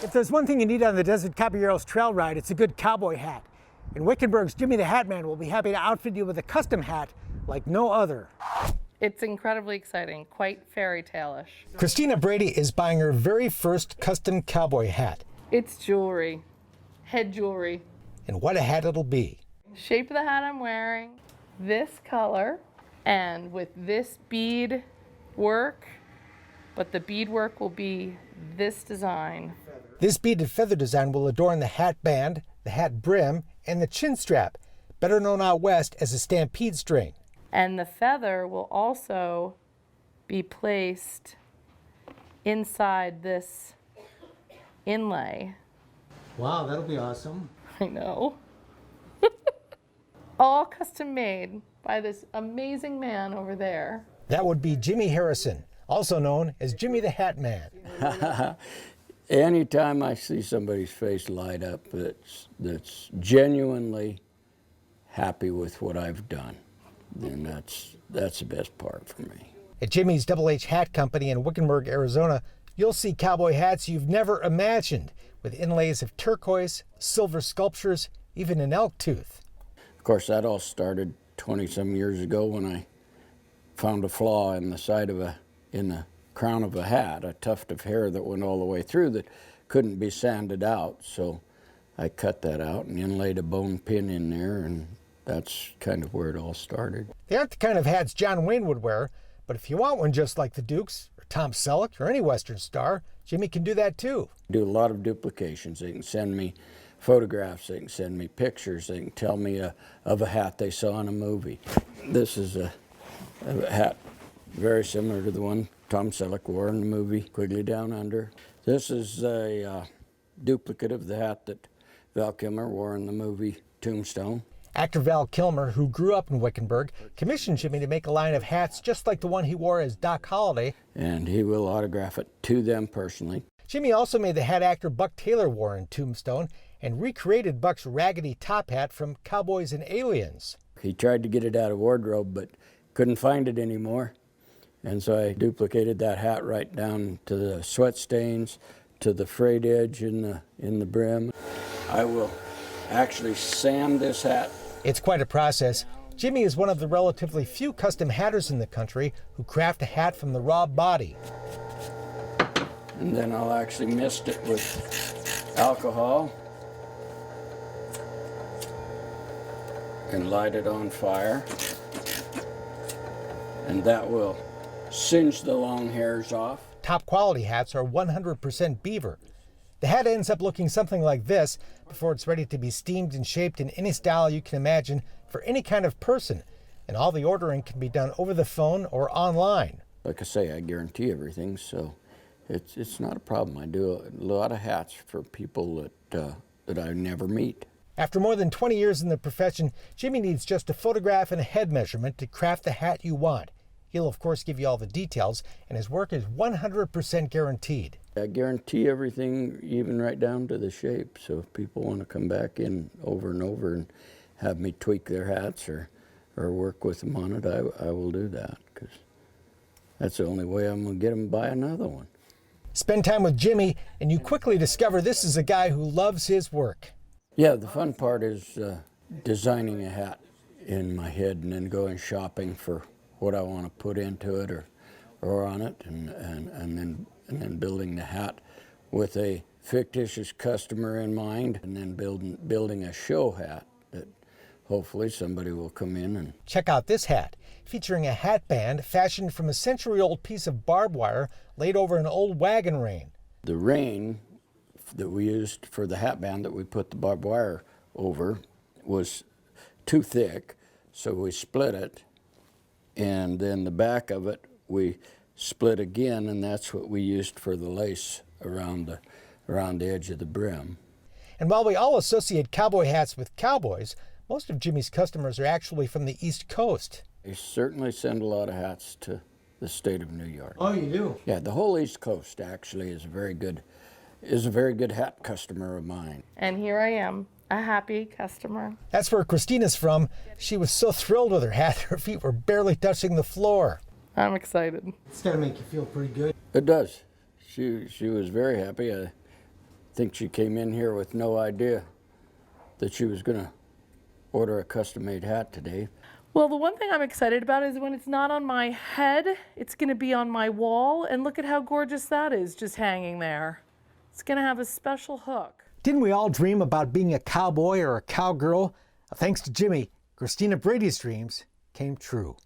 If there's one thing you need on the Desert Caballeros trail ride, it's a good cowboy hat. And Wickenburg's Jimmy the Hat Man will be happy to outfit you with a custom hat like no other. It's incredibly exciting, quite fairy tale-ish. Christina Brady is buying her very first custom cowboy hat. It's jewelry, head jewelry. And what a hat it'll be. Shape of the hat I'm wearing, this color, and with this bead work, but the bead work will be this design. This beaded feather design will adorn the hat band, the hat brim, and the chin strap, better known out west as a stampede string. And the feather will also be placed inside this inlay. Wow, that'll be awesome. I know. All custom made by this amazing man over there. That would be Jimmy Harrison, also known as Jimmy the Hat Man. Anytime I see somebody's face light up that's genuinely happy with what I've done, then that's the best part for me. At Jimmy's Double H Hat Company in Wickenburg, Arizona, you'll see cowboy hats you've never imagined, with inlays of turquoise, silver sculptures, even an elk tooth. Of course, that all started 20-some years ago when I found a flaw in the crown of a hat, a tuft of hair that went all the way through that couldn't be sanded out. So I cut that out and inlaid a bone pin in there, and that's kind of where it all started. They aren't the kind of hats John Wayne would wear, but if you want one just like the Dukes, or Tom Selleck, or any Western star, Jimmy can do that too. I do a lot of duplications. They can send me photographs, they can send me pictures, they can tell me of a hat they saw in a movie. This is a hat very similar to the one Tom Selleck wore in the movie Quigley Down Under. This is a duplicate of the hat that Val Kilmer wore in the movie Tombstone. Actor Val Kilmer, who grew up in Wickenburg, commissioned Jimmy to make a line of hats just like the one he wore as Doc Holliday. And he will autograph it to them personally. Jimmy also made the hat actor Buck Taylor wore in Tombstone and recreated Buck's raggedy top hat from Cowboys and Aliens. He tried to get it out of wardrobe, but couldn't find it anymore. And so I duplicated that hat right down to the sweat stains, to the frayed edge in the brim. I will actually sand this hat. It's quite a process. Jimmy is one of the relatively few custom hatters in the country who craft a hat from the raw body. And then I'll actually mist it with alcohol and light it on fire. And that will singe the long hairs off. Top quality hats are 100% beaver. The hat ends up looking something like this before it's ready to be steamed and shaped in any style you can imagine for any kind of person. And all the ordering can be done over the phone or online. Like I say, I guarantee everything, so it's not a problem. I do a lot of hats for people that I never meet. After more than 20 years in the profession, Jimmy needs just a photograph and a head measurement to craft the hat you want. He'll, of course, give you all the details, and his work is 100% guaranteed. I guarantee everything, even right down to the shape. So if people want to come back in over and over and have me tweak their hats or work with them on it, I will do that, because that's the only way I'm going to get them to buy another one. Spend time with Jimmy, and you quickly discover this is a guy who loves his work. Yeah, the fun part is designing a hat in my head and then going shopping for what I want to put into it or on it, and then building the hat with a fictitious customer in mind, and then building a show hat that hopefully somebody will come in and check out this hat, featuring a hat band fashioned from a century-old piece of barbed wire laid over an old wagon rein. The rein that we used for the hat band that we put the barbed wire over was too thick, so we split it, and then the back of it we split again, and that's what we used for the lace around the edge of the brim. And while we all associate cowboy hats with cowboys, most of Jimmy's customers are actually from the East Coast. They certainly send a lot of hats to the state of New York. Oh, you do? Yeah, the whole East Coast actually is a very good hat customer of mine. And here I am, a happy customer. That's where Christina's from. She was so thrilled with her hat, her feet were barely touching the floor. I'm excited. It's gotta make you feel pretty good. It does. She was very happy. think she came in here with no idea that she was gonna order a custom-made hat today. Well, the one thing I'm excited about is when it's not on my head, it's gonna be on my wall, and look at how gorgeous that is, just hanging there. It's gonna have a special hook. Didn't we all dream about being a cowboy or a cowgirl? Thanks to Jimmy, Christina Brady's dreams came true.